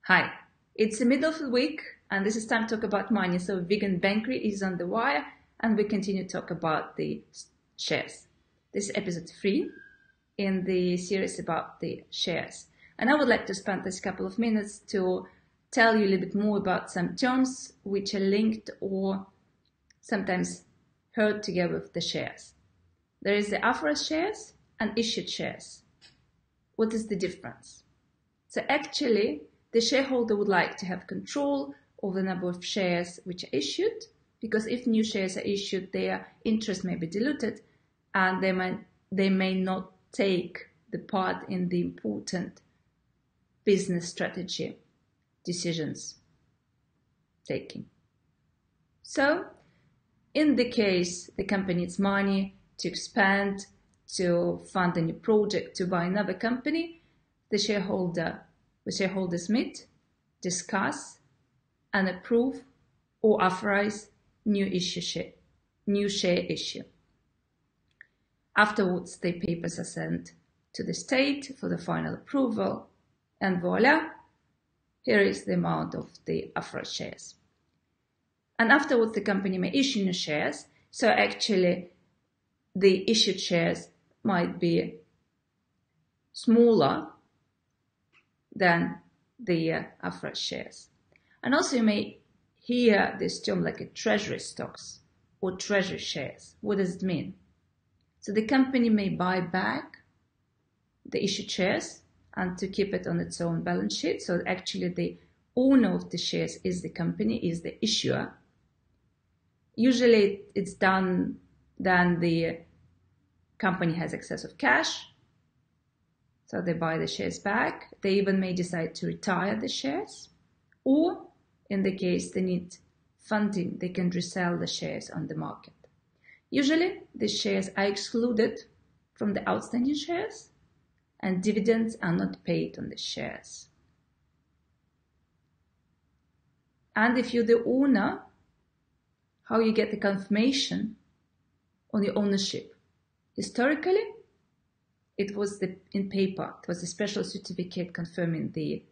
Hi, it's the middle of the week and this is time to talk about money. So vegan Bankery is on the wire and we continue to talk about the shares. This is episode 3 in the series about the shares. And I would like to spend this couple of minutes to tell you a little bit more about some terms which are linked or sometimes held together with the shares. There is the authorized shares and issued shares. What is the difference? So actually, the shareholder would like to have control over the number of shares which are issued, because if new shares are issued, their interest may be diluted and they may not take the part in the important business strategy decisions taking. So in the case the company needs money to expand, to fund a new project, to buy another company, the shareholders meet, discuss, and approve or authorize new share issue. Afterwards, the papers are sent to the state for the final approval, and voila, here is the amount of the authorized shares. And afterwards, the company may issue new shares. So actually, the issued shares might be smaller than the authorized shares. And also you may hear this term like a treasury stocks or treasury shares. What does it mean? So the company may buy back the issued shares and to keep it on its own balance sheet. So actually the owner of the shares is the company, is the issuer. Usually it's done then the company has excess of cash. So they buy the shares back. They even may decide to retire the shares, or in the case they need funding, they can resell the shares on the market. Usually the shares are excluded from the outstanding shares and dividends are not paid on the shares. And if you're the owner, how you get the confirmation on your ownership? Historically, it was in paper. It was a special certificate confirming the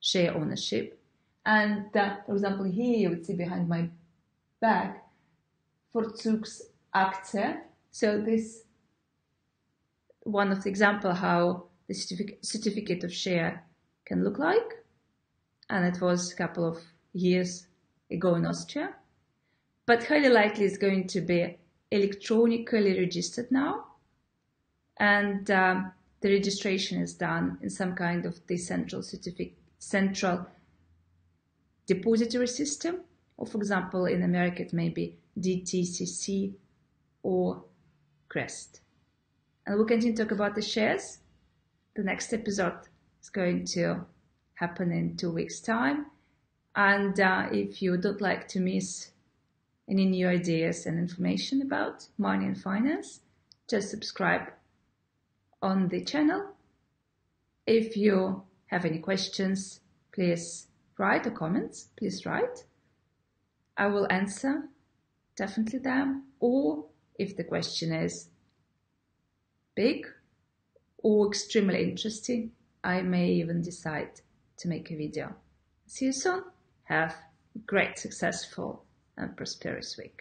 share ownership. And for example, here you would see behind my back, Vorzugsaktie. So this one of the example how the certificate of share can look like. And it was a couple of years ago in Austria. But highly likely it's going to be electronically registered now. And the registration is done in some kind of the central depository system, or for example, in America it may be DTCC or CREST. And we'll continue to talk about the shares. The next episode is going to happen in 2 weeks' time. And if you don't like to miss any new ideas and information about money and finance, just subscribe on the channel. If you have any questions, please write, or comments, please write. I will answer definitely them. Or if the question is big or extremely interesting, I may even decide to make a video. See you soon. Have a great, successful and prosperous week.